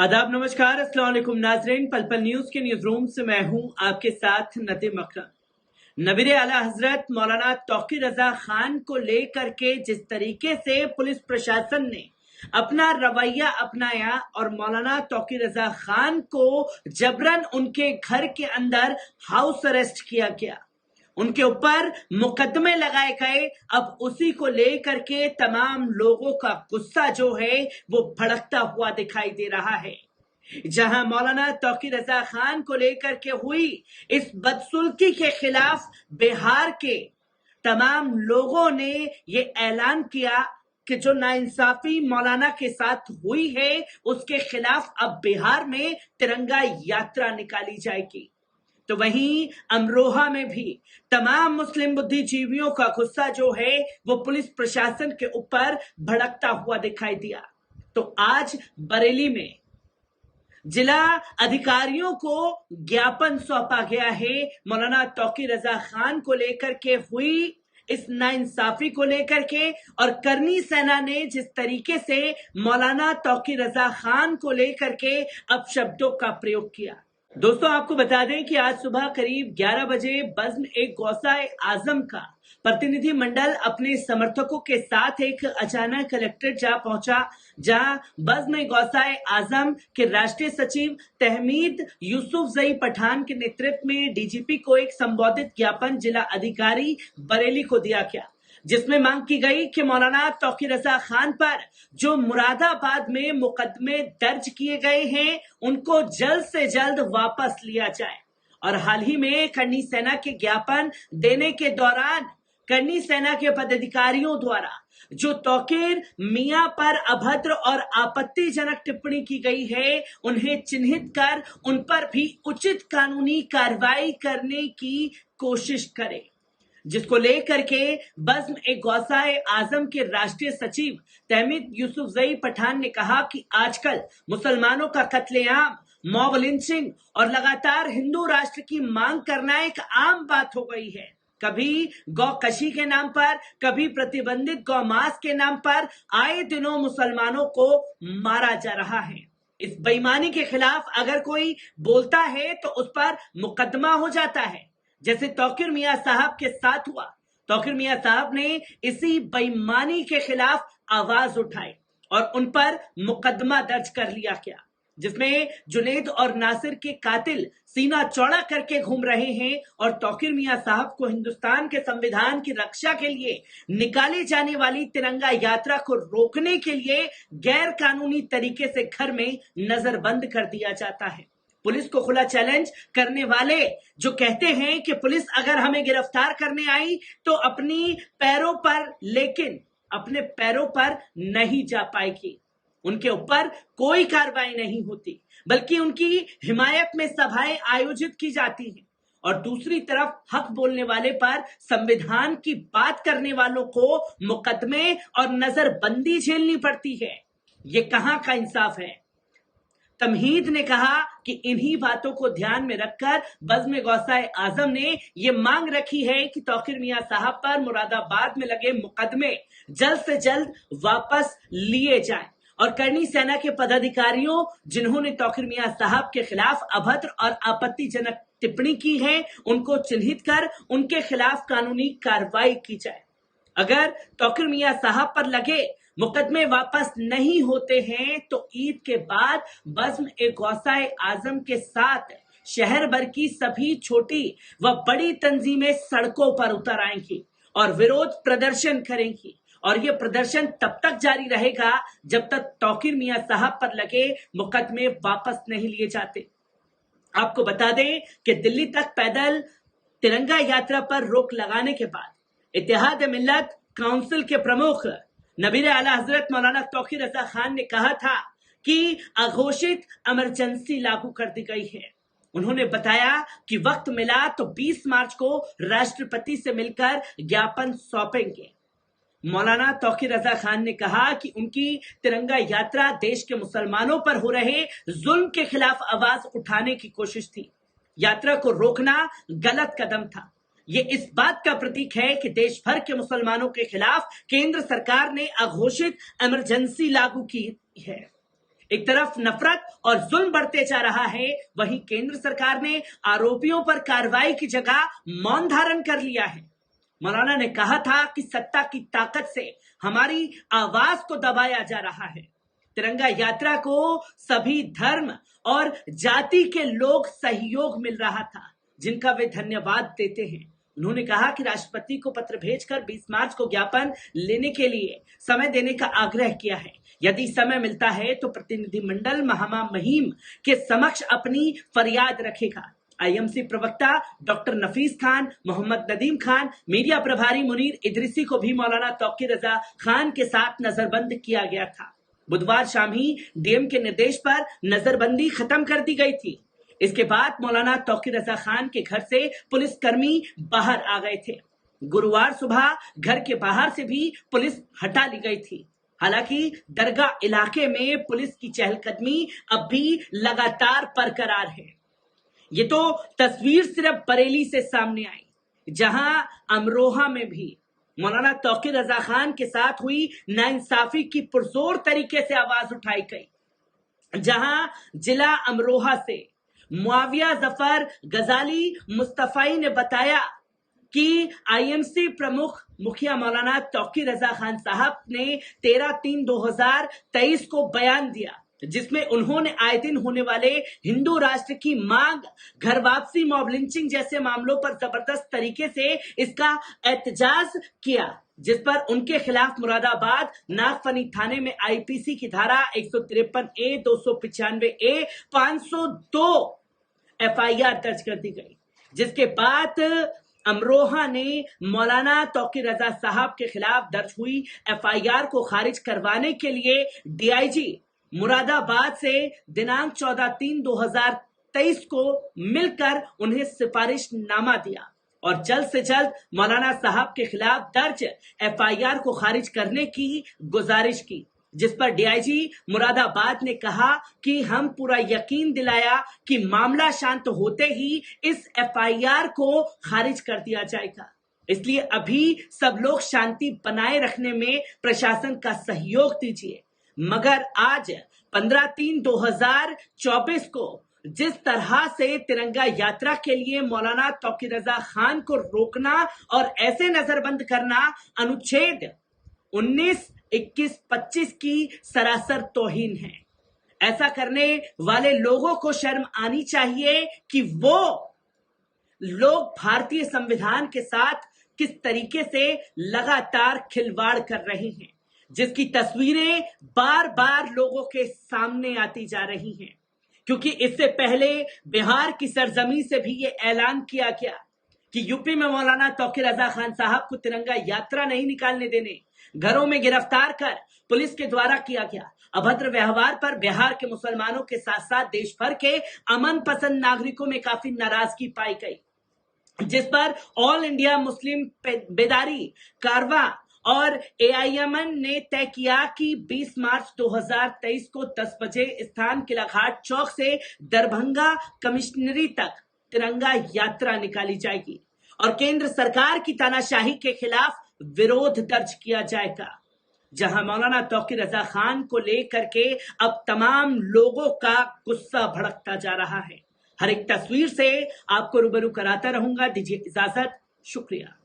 आदाब, नमस्कार, अस्सलाम वालेकुम नाजरीन। पल पल न्यूज के न्यूज रूम से मैं हूं आपके साथ नदीम अकरम। नबीर आला हजरत मौलाना तौकीर रजा खान को लेकर के जिस तरीके से पुलिस प्रशासन ने अपना रवैया अपनाया और मौलाना तौकीर रजा खान को जबरन उनके घर के अंदर हाउस अरेस्ट किया गया, उनके ऊपर मुकदमे लगाए गए। अब उसी को लेकर के तमाम लोगों का गुस्सा जो है वो भड़कता हुआ दिखाई दे रहा है। जहां मौलाना तौकीर रजा खान को लेकर के हुई इस बदसुल्की के खिलाफ बिहार के तमाम लोगों ने ये ऐलान किया कि जो नाइंसाफी मौलाना के साथ हुई है उसके खिलाफ अब बिहार में तिरंगा यात्रा निकाली जाएगी। तो वहीं अमरोहा में भी तमाम मुस्लिम बुद्धिजीवियों का गुस्सा जो है वो पुलिस प्रशासन के ऊपर भड़कता हुआ दिखाई दिया। तो आज बरेली में जिला अधिकारियों को ज्ञापन सौंपा गया है मौलाना तौकीर रजा खान को लेकर के हुई इस नाइंसाफी को लेकर के, और करनी सेना ने जिस तरीके से मौलाना तौकीर रजा खान को लेकर के अपशब्दों का प्रयोग किया। दोस्तों, आपको बता दें कि आज सुबह करीब 11 बजे बज़्म एक गौसाए आजम का प्रतिनिधि मंडल अपने समर्थकों के साथ एक अचानक कलेक्ट्रेट जा पहुंचा, जहां बज़्म गौसाए आजम के राष्ट्रीय सचिव तहमीद यूसुफजई पठान के नेतृत्व में डीजीपी को एक संबोधित ज्ञापन जिला अधिकारी बरेली को दिया गया, जिसमें मांग की गई कि मौलाना तौकीर रजा खान पर जो मुरादाबाद में मुकदमे दर्ज किए गए हैं उनको जल्द से जल्द वापस लिया जाए। और हाल ही में करनी सेना के ज्ञापन देने के दौरान करनी सेना के पदाधिकारियों द्वारा जो तौकीर मियां पर अभद्र और आपत्तिजनक टिप्पणी की गई है उन्हें चिन्हित कर उन पर भी उचित कानूनी कार्रवाई करने की कोशिश करें, जिसको लेकर के बज़्म एक गौसाए आजम के राष्ट्रीय सचिव तहमीद यूसुफजई पठान ने कहा कि आजकल मुसलमानों का कत्लेआम, मॉब लिंचिंग और लगातार हिंदू राष्ट्र की मांग करना एक आम बात हो गई है। कभी गौकशी के नाम पर, कभी प्रतिबंधित गौमांस के नाम पर आए दिनों मुसलमानों को मारा जा रहा है। इस बेईमानी के खिलाफ अगर कोई बोलता है तो उस पर मुकदमा हो जाता है, जैसे तौकीर मियां साहब के साथ हुआ। तौकीर मियां साहब ने इसी बेईमानी के खिलाफ आवाज उठाई और उन पर मुकदमा दर्ज कर लिया गया, जिसमें जुनेद और नासिर के कातिल सीना चौड़ा करके घूम रहे हैं और तौकीर मियां साहब को हिंदुस्तान के संविधान की रक्षा के लिए निकाली जाने वाली तिरंगा यात्रा को रोकने के लिए गैर कानूनी तरीके से घर में नजरबंद कर दिया जाता है। पुलिस को खुला चैलेंज करने वाले जो कहते हैं कि पुलिस अगर हमें गिरफ्तार करने आई तो अपनी पैरों पर, लेकिन अपने पैरों पर नहीं जा पाएगी, उनके ऊपर कोई कार्रवाई नहीं होती, बल्कि उनकी हिमायत में सभाएं आयोजित की जाती हैं। और दूसरी तरफ हक बोलने वाले पर, संविधान की बात करने वालों को मुकदमे और नजरबंदी झेलनी पड़ती है। ये कहां का इंसाफ है? तमहीद ने कहा कि इन्हीं बातों को ध्यान में रखकर बज़्म गौसाए आजम ने ये मांग रखी है कि तौकीर मियां साहब पर मुरादाबाद में लगे मुकदमे जल्द से जल्द वापस लिए जाएं और करनी सेना के पदाधिकारियों जिन्होंने तौकीर मियां साहब के खिलाफ अभद्र और आपत्तिजनक टिप्पणी की है उनको चिन्हित कर उनके खिलाफ कानूनी कार्रवाई की जाए। अगर तौकीर मियां साहब पर लगे मुकदमे वापस नहीं होते हैं तो ईद के बाद बज़्म एक गौसाए आजम के साथ शहर भर की सभी छोटी व बड़ी तंजीमें सड़कों पर उतर आएंगी और विरोध प्रदर्शन करेंगी, और ये प्रदर्शन तब तक जारी रहेगा जब तक तौकीर मियां साहब पर लगे मुकदमे वापस नहीं लिए जाते। आपको बता दें कि दिल्ली तक पैदल तिरंगा यात्रा पर रोक लगाने के बाद इत्तेहाद मिल्लत काउंसिल के प्रमुख नबीर आला हजरत मौलाना तौकीर रजा खान ने कहा था कि अघोषित इमरजेंसी लागू कर दी गई है। उन्होंने बताया कि वक्त मिला तो 20 मार्च को राष्ट्रपति से मिलकर ज्ञापन सौंपेंगे। मौलाना तौकीर रजा खान ने कहा कि उनकी तिरंगा यात्रा देश के मुसलमानों पर हो रहे जुल्म के खिलाफ आवाज उठाने की कोशिश थी। यात्रा को रोकना गलत कदम था। ये इस बात का प्रतीक है कि देश भर के मुसलमानों के खिलाफ केंद्र सरकार ने अघोषित इमरजेंसी लागू की है। एक तरफ नफरत और जुल्म बढ़ते जा रहा है, वहीं केंद्र सरकार ने आरोपियों पर कार्रवाई की जगह मौन धारण कर लिया है। मौलाना ने कहा था कि सत्ता की ताकत से हमारी आवाज को दबाया जा रहा है। तिरंगा यात्रा को सभी धर्म और जाति के लोग सहयोग मिल रहा था, जिनका वे धन्यवाद देते हैं। उन्होंने कहा कि राष्ट्रपति को पत्र भेजकर 20 मार्च को ज्ञापन लेने के लिए समय देने का आग्रह किया है। यदि समय मिलता है तो प्रतिनिधिमंडल महामहिम के समक्ष अपनी फरियाद रखेगा। आईएमसी प्रवक्ता डॉक्टर नफीस खान, मोहम्मद नदीम खान, मीडिया प्रभारी मुनीर इदरीसी को भी मौलाना तौकीर रजा खान के साथ नजरबंद किया गया था। बुधवार शाम ही डीएम के निर्देश पर नजरबंदी खत्म कर दी गई थी। इसके बाद मौलाना तौकीर रजा खान के घर से पुलिसकर्मी बाहर आ गए थे। गुरुवार सुबह घर के बाहर से भी पुलिस हटा ली गई थी। हालांकि दरगाह इलाके में पुलिस की चहलकदमी अब भी लगातार बरकरार है। ये तो तस्वीर सिर्फ बरेली से सामने आई, जहां अमरोहा में भी मौलाना तौकीर रजा खान के साथ हुई नाइंसाफी की पुरजोर तरीके से आवाज उठाई गई। जहां जिला अमरोहा से मुआविया जफर गजाली मुस्तफाई ने बताया कि आईएमसी प्रमुख मुखिया मौलाना तौकीर रजा खान साहब ने 13/3/2023 को बयान दिया, जिसमें उन्होंने आए दिन होने वाले हिंदू राष्ट्र की मांग, घर वापसी, मॉब लिंचिंग जैसे मामलों पर जबरदस्त तरीके से इसका एहतजाज किया, जिस पर उनके खिलाफ मुरादाबाद नागफनी थाने में आईपीसी की धारा 153A, 295A, 502 एफआईआर दर्ज कर दी गई। जिसके बाद अमरोहा ने मौलाना तौकीर रजा साहब के खिलाफ दर्ज हुई एफआईआर को खारिज करवाने के लिए डीआईजी मुरादाबाद से दिनांक 14/3/2023 को मिलकर उन्हें सिफारिशनामा दिया और जल्द से जल्द मौलाना साहब के खिलाफ दर्ज एफआईआर को खारिज करने की गुजारिश की, जिस पर डीआईजी मुरादाबाद ने कहा कि हम पूरा यकीन दिलाया कि मामला शांत होते ही इस एफआईआर को खारिज कर दिया जाएगा। इसलिए अभी सब लोग शांति बनाए रखने में प्रशासन का सहयोग दीजिए। मगर आज 15/3/2024 को जिस तरह से तिरंगा यात्रा के लिए मौलाना तौकीर रजा खान को रोकना और ऐसे नजरबंद करना अनुच्छेद 19, 21, 25 की सरासर तौहीन है। ऐसा करने वाले लोगों को शर्म आनी चाहिए कि वो लोग भारतीय संविधान के साथ किस तरीके से लगातार खिलवाड़ कर रहे हैं, जिसकी तस्वीरें बार बार लोगों के सामने आती जा रही हैं। क्योंकि इससे पहले बिहार की सरजमी से भी ये ऐलान किया गया कि यूपी में मौलाना तौकीर रजा खान साहब को तिरंगा यात्रा नहीं निकालने देने, घरों में गिरफ्तार कर पुलिस के द्वारा किया गया अभद्र व्यवहार पर बिहार के मुसलमानों के साथ साथ देश भर के अमन पसंद नागरिकों में काफी नाराजगी पाई गई, जिस पर ऑल इंडिया मुस्लिम बेदारी कारवां और एआईएमएन ने तय किया कि 20 मार्च 2023 को 10 बजे स्थान किलाघाट चौक से दरभंगा कमिश्नरी तक तिरंगा यात्रा निकाली जाएगी और केंद्र सरकार की तानाशाही के खिलाफ विरोध दर्ज किया जाएगा। जहां मौलाना तौकीर रजा खान को लेकर के अब तमाम लोगों का गुस्सा भड़कता जा रहा है। हर एक तस्वीर से आपको रूबरू कराता रहूंगा। दीजिए इजाजत, शुक्रिया।